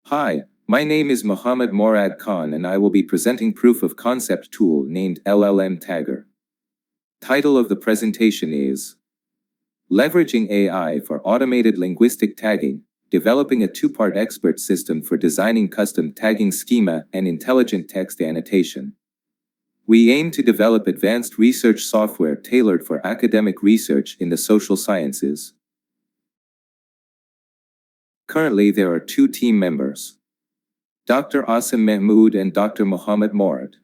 Hi, my name is Mohammed Morad Khan and I will be presenting proof of concept tool named LLM-TAGGER. Title of the presentation is Leveraging AI for Automated Linguistic Tagging, Developing a Two-Part Expert System for Designing Custom Tagging Schema and Intelligent Text Annotation. We aim to develop advanced research software tailored for academic research in the social sciences. Currently, there are two team members, Dr. Asim Mahmood and Dr. Mohammed Morad.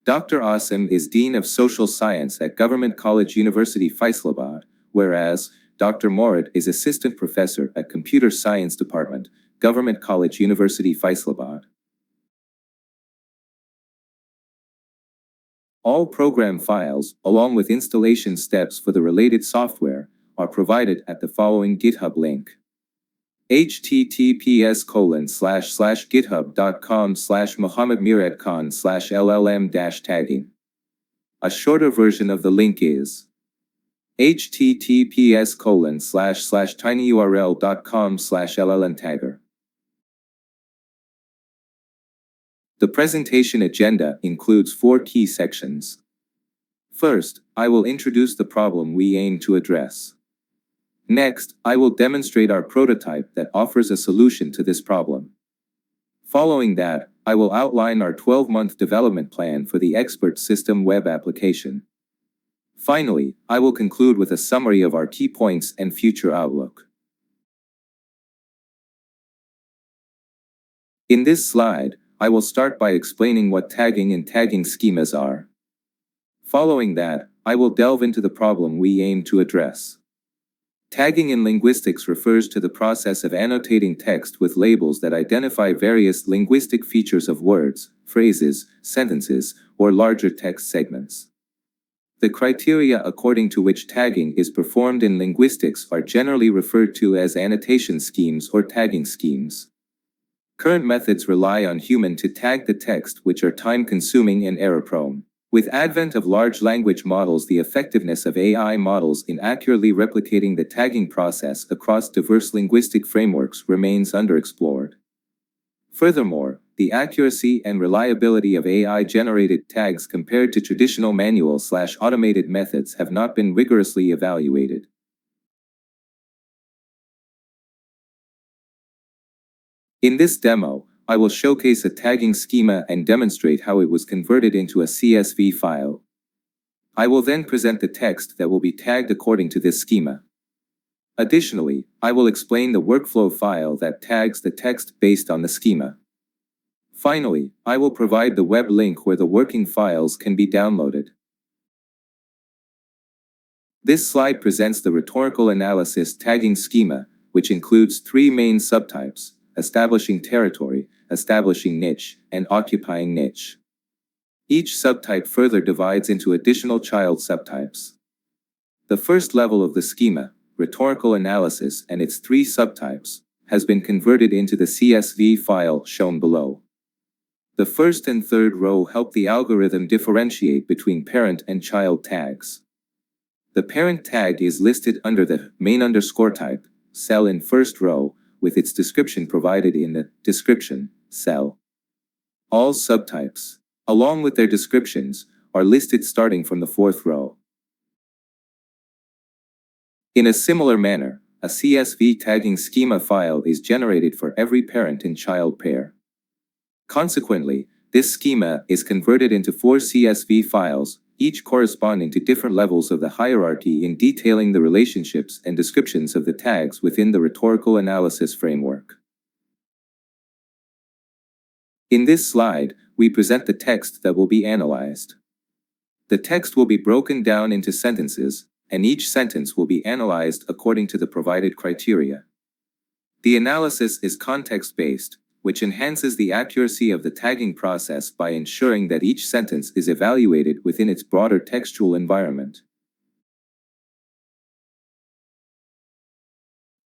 Dr. Asim is Dean of Social Science at Government College University Faisalabad, whereas Dr. Morad is Assistant Professor at Computer Science Department, Government College University Faisalabad. All program files, along with installation steps for the related software, are provided at the following GitHub link: https://github.com/mohammedmuradkhan/llm-tagging. A shorter version of the link is https://tinyurl.com/llm-tagger. The presentation agenda includes 4 key sections. First, I will introduce the problem we aim to address. Next, I will demonstrate our prototype that offers a solution to this problem. Following that, I will outline our 12-month development plan for the expert system web application. Finally, I will conclude with a summary of our key points and future outlook. In this slide, I will start by explaining what tagging and tagging schemas are. Following that, I will delve into the problem we aim to address. Tagging in linguistics refers to the process of annotating text with labels that identify various linguistic features of words, phrases, sentences, or larger text segments. The criteria according to which tagging is performed in linguistics are generally referred to as annotation schemes or tagging schemes. Current methods rely on human to tag the text, which are time-consuming and error-prone. With advent of large language models, the effectiveness of AI models in accurately replicating the tagging process across diverse linguistic frameworks remains underexplored. Furthermore, the accuracy and reliability of AI-generated tags compared to traditional manual/automated methods have not been rigorously evaluated. In this demo, I will showcase a tagging schema and demonstrate how it was converted into a CSV file. I will then present the text that will be tagged according to this schema. Additionally, I will explain the workflow file that tags the text based on the schema. Finally, I will provide the web link where the working files can be downloaded. This slide presents the rhetorical analysis tagging schema, which includes 3 main subtypes: establishing territory, establishing niche, and occupying niche. Each subtype further divides into additional child subtypes. The first level of the schema, rhetorical analysis and its 3 subtypes, has been converted into the CSV file shown below. The first and third row help the algorithm differentiate between parent and child tags. The parent tag is listed under the main_type cell in first row, with its description provided in the description cell. All subtypes, along with their descriptions, are listed starting from the 4th row. In a similar manner, a CSV tagging schema file is generated for every parent and child pair. Consequently, this schema is converted into 4 CSV files, each corresponding to different levels of the hierarchy in detailing the relationships and descriptions of the tags within the rhetorical analysis framework. In this slide, we present the text that will be analyzed. The text will be broken down into sentences, and each sentence will be analyzed according to the provided criteria. The analysis is context-based, which enhances the accuracy of the tagging process by ensuring that each sentence is evaluated within its broader textual environment.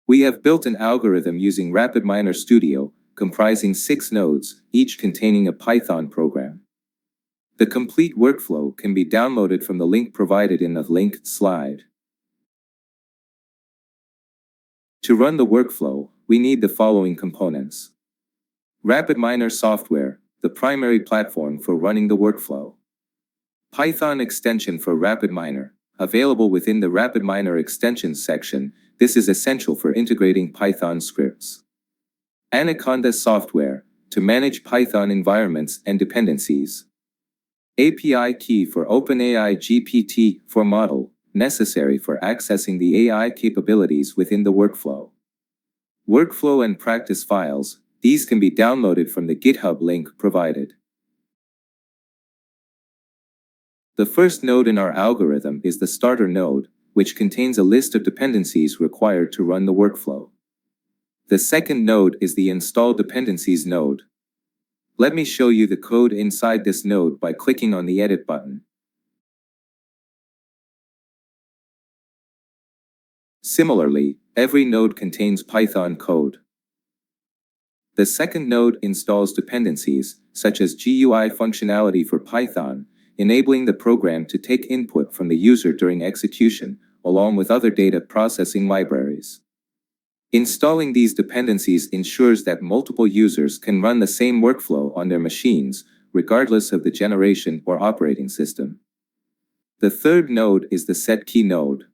We have built an algorithm using RapidMiner Studio, comprising 6 nodes, each containing a Python program. The complete workflow can be downloaded from the link provided in the linked slide. To run the workflow, we need the following components: RapidMiner software, the primary platform for running the workflow. Python extension for RapidMiner, available within the RapidMiner extensions section. This is essential for integrating Python scripts. Anaconda software, to manage Python environments and dependencies. API key for OpenAI GPT-4 model, necessary for accessing the AI capabilities within the workflow. Workflow and practice files, these can be downloaded from the GitHub link provided. The first node in our algorithm is the starter node, which contains a list of dependencies required to run the workflow. The second node is the install dependencies node. Let me show you the code inside this node by clicking on the edit button. Similarly, every node contains Python code. The second node installs dependencies, such as GUI functionality for Python, enabling the program to take input from the user during execution, along with other data processing libraries. Installing these dependencies ensures that multiple users can run the same workflow on their machines, regardless of the generation or operating system. The third node is the setKey node.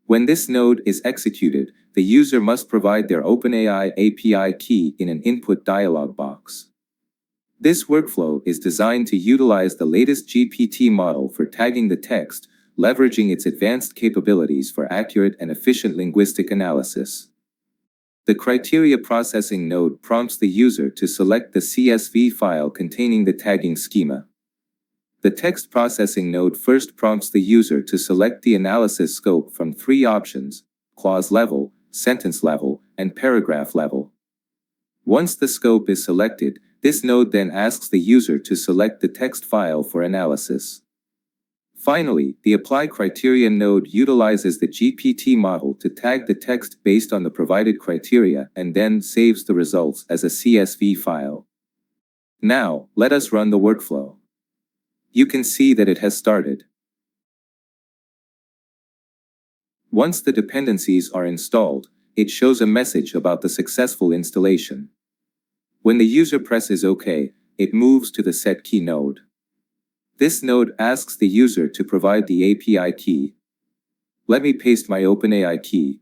When this node is executed, the user must provide their OpenAI API key in an input dialog box. This workflow is designed to utilize the latest GPT model for tagging the text, leveraging its advanced capabilities for accurate and efficient linguistic analysis. The criteria processing node prompts the user to select the CSV file containing the tagging schema. The text processing node first prompts the user to select the analysis scope from three options: clause level, sentence level, and paragraph level. Once the scope is selected, this node then asks the user to select the text file for analysis. Finally, the apply criteria node utilizes the GPT model to tag the text based on the provided criteria and then saves the results as a CSV file. Now, let us run the workflow. You can see that it has started. Once the dependencies are installed, it shows a message about the successful installation. When the user presses OK, it moves to the setKey node. This node asks the user to provide the API key. Let me paste my OpenAI key.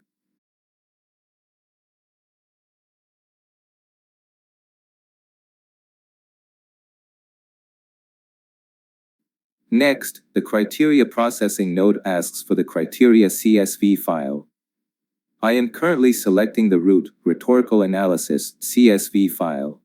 Next, the criteria processing node asks for the criteria CSV file. I am currently selecting the root rhetorical analysis CSV file.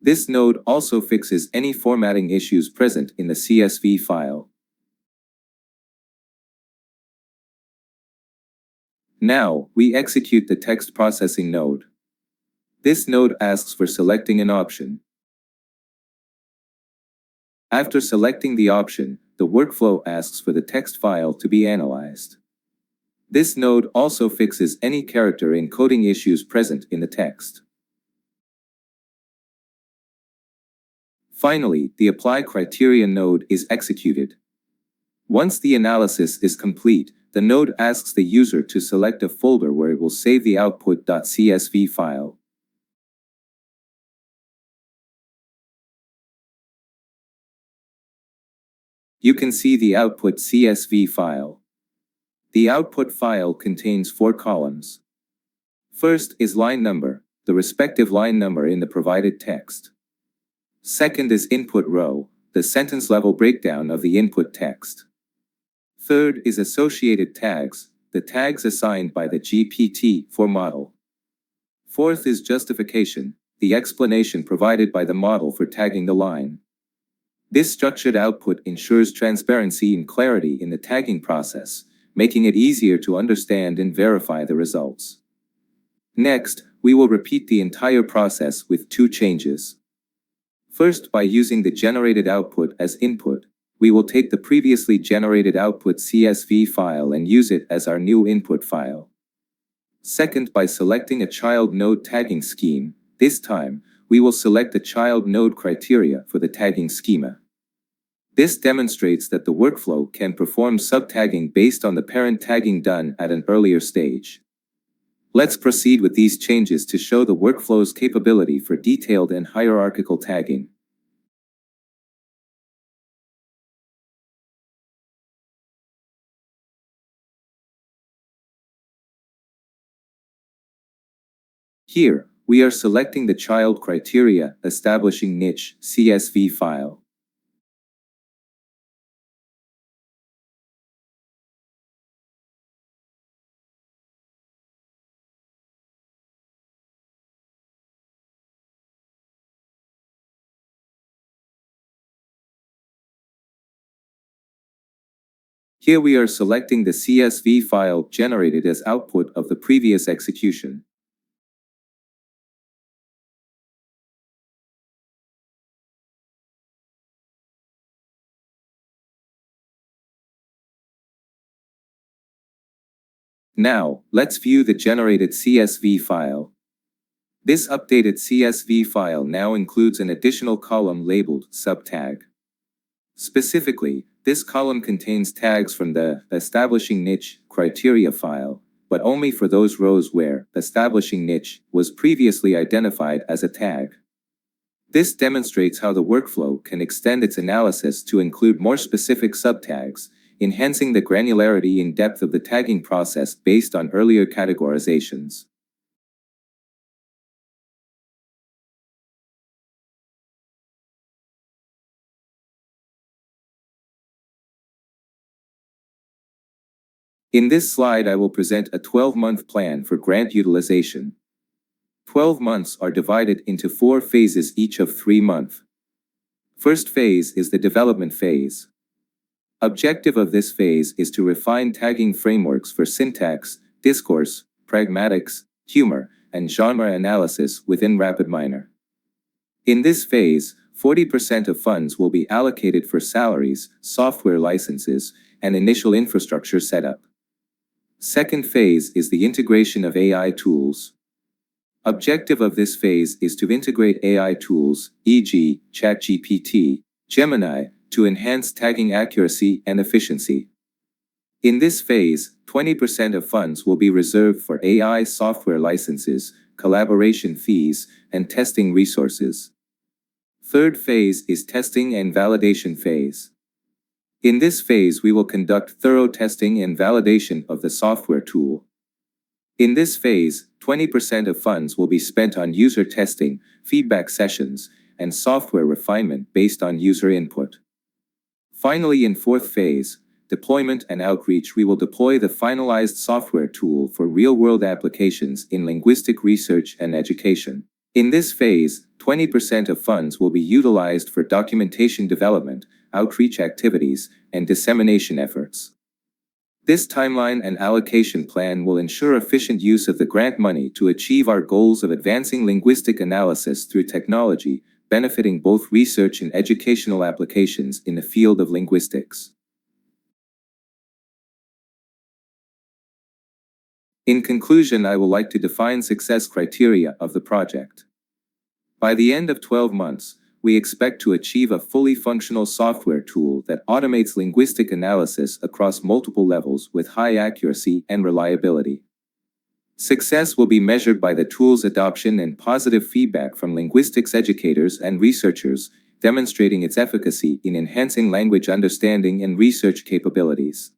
This node also fixes any formatting issues present in the CSV file. Now, we execute the text processing node. This node asks for selecting an option. After selecting the option, the workflow asks for the text file to be analyzed. This node also fixes any character encoding issues present in the text. Finally, the apply criteria node is executed. Once the analysis is complete, the node asks the user to select a folder where it will save the output.csv file. You can see the output CSV file. The output file contains 4 columns. First is line number, the respective line number in the provided text. Second is input row, the sentence level breakdown of the input text. Third is associated tags, the tags assigned by the GPT-4 model. Fourth is justification, the explanation provided by the model for tagging the line. This structured output ensures transparency and clarity in the tagging process, making it easier to understand and verify the results. Next, we will repeat the entire process with 2 changes. First, by using the generated output as input, we will take the previously generated output CSV file and use it as our new input file. Second, by selecting a child node tagging scheme, this time, we will select the child node criteria for the tagging schema. This demonstrates that the workflow can perform sub-tagging based on the parent tagging done at an earlier stage. Let's proceed with these changes to show the workflow's capability for detailed and hierarchical tagging. Here, we are selecting the child criteria establishing niche CSV file. Here we are selecting the CSV file generated as output of the previous execution. Now, let's view the generated CSV file. This updated CSV file now includes an additional column labeled subtag. Specifically, this column contains tags from the establishing niche criteria file, but only for those rows where establishing niche was previously identified as a tag. This demonstrates how the workflow can extend its analysis to include more specific subtags, enhancing the granularity and depth of the tagging process based on earlier categorizations. In this slide, I will present a 12-month plan for grant utilization. 12 months are divided into 4 phases, each of 3 months. First phase is the development phase. Objective of this phase is to refine tagging frameworks for syntax, discourse, pragmatics, humor, and genre analysis within RapidMiner. In this phase, 40% of funds will be allocated for salaries, software licenses, and initial infrastructure setup. Second phase is the integration of AI tools. Objective of this phase is to integrate AI tools, e.g., ChatGPT, Gemini, to enhance tagging accuracy and efficiency. In this phase, 20% of funds will be reserved for AI software licenses, collaboration fees, and testing resources. Third phase is testing and validation phase. In this phase, we will conduct thorough testing and validation of the software tool. In this phase, 20% of funds will be spent on user testing, feedback sessions, and software refinement based on user input. Finally, in fourth phase, deployment and outreach, we will deploy the finalized software tool for real-world applications in linguistic research and education. In this phase, 20% of funds will be utilized for documentation development, outreach activities, and dissemination efforts. This timeline and allocation plan will ensure efficient use of the grant money to achieve our goals of advancing linguistic analysis through technology, benefiting both research and educational applications in the field of linguistics. In conclusion, I would like to define success criteria of the project. By the end of 12 months, we expect to achieve a fully functional software tool that automates linguistic analysis across multiple levels with high accuracy and reliability. Success will be measured by the tool's adoption and positive feedback from linguistics educators and researchers, demonstrating its efficacy in enhancing language understanding and research capabilities.